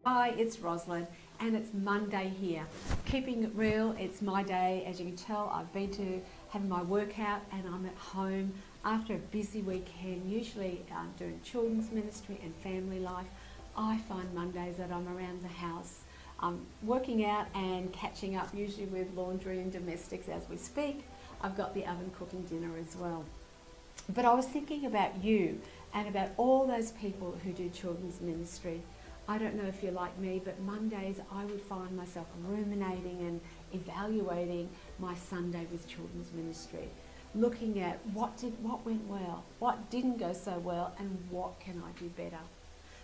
Hi, it's Rosalind and it's Monday here. Keeping it real, it's my day. As you can tell, I've been to have my workout and I'm at home after a busy weekend, usually doing children's ministry and family life. I find Mondays that I'm around the house working out and catching up, usually with laundry and domestics as we speak. I've got the oven cooking dinner as well. But I was thinking about you and about all those people who do children's ministry. I don't know if you're like me, but Mondays I would find myself ruminating and evaluating my Sunday with children's ministry, looking at what went well, what didn't go so well, and what can I do better.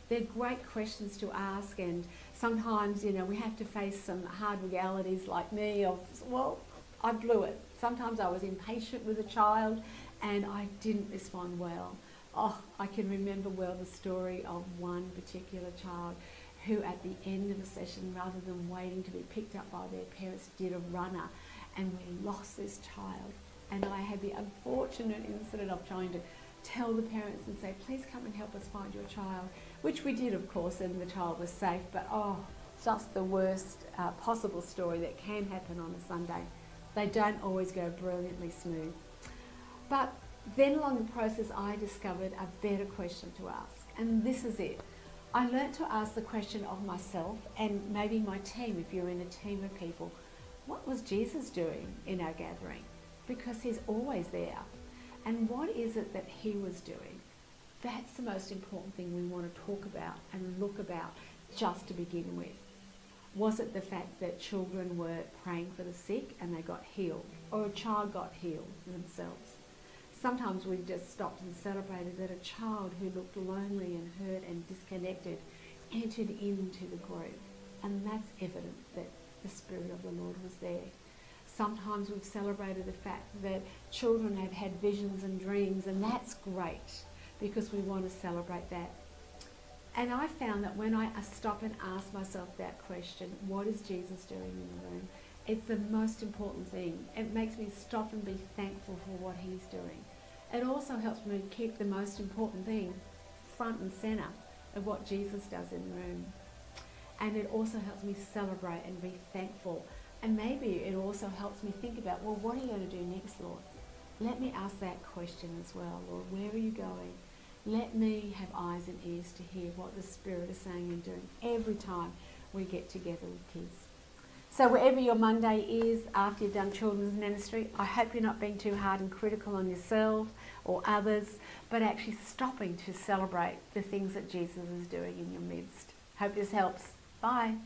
They're great questions to ask, and sometimes, we have to face some hard realities like me of, well, I blew it. Sometimes I was impatient with a child and I didn't respond well. Oh, I can remember well the story of one particular child who at the end of a session, rather than waiting to be picked up by their parents, did a runner, and we lost this child. And I had the unfortunate incident of trying to tell the parents and say, please come and help us find your child, which we did, of course, and the child was safe. But just the worst possible story that can happen on a Sunday. They don't always go brilliantly smooth. But then along the process, I discovered a better question to ask, and this is it. I learnt to ask the question of myself and maybe my team, if you're in a team of people, what was Jesus doing in our gathering? Because he's always there. And what is it that he was doing? That's the most important thing we want to talk about and look about just to begin with. Was it the fact that children were praying for the sick and they got healed, or a child got healed themselves? Sometimes we just stopped and celebrated that a child who looked lonely and hurt and disconnected entered into the group, and that's evident that the Spirit of the Lord was there. Sometimes we've celebrated the fact that children have had visions and dreams, and that's great because we want to celebrate that. And I found that when I stop and ask myself that question, what is Jesus doing in the room? It's the most important thing. It makes me stop and be thankful for what he's doing. It also helps me keep the most important thing front and centre of what Jesus does in the room. And it also helps me celebrate and be thankful. And maybe it also helps me think about, well, what are you going to do next, Lord? Let me ask that question as well. Lord, where are you going? Let me have eyes and ears to hear what the Spirit is saying and doing every time we get together with kids. So wherever your Monday is after you've done children's ministry, I hope you're not being too hard and critical on yourself or others, but actually stopping to celebrate the things that Jesus is doing in your midst. Hope this helps. Bye.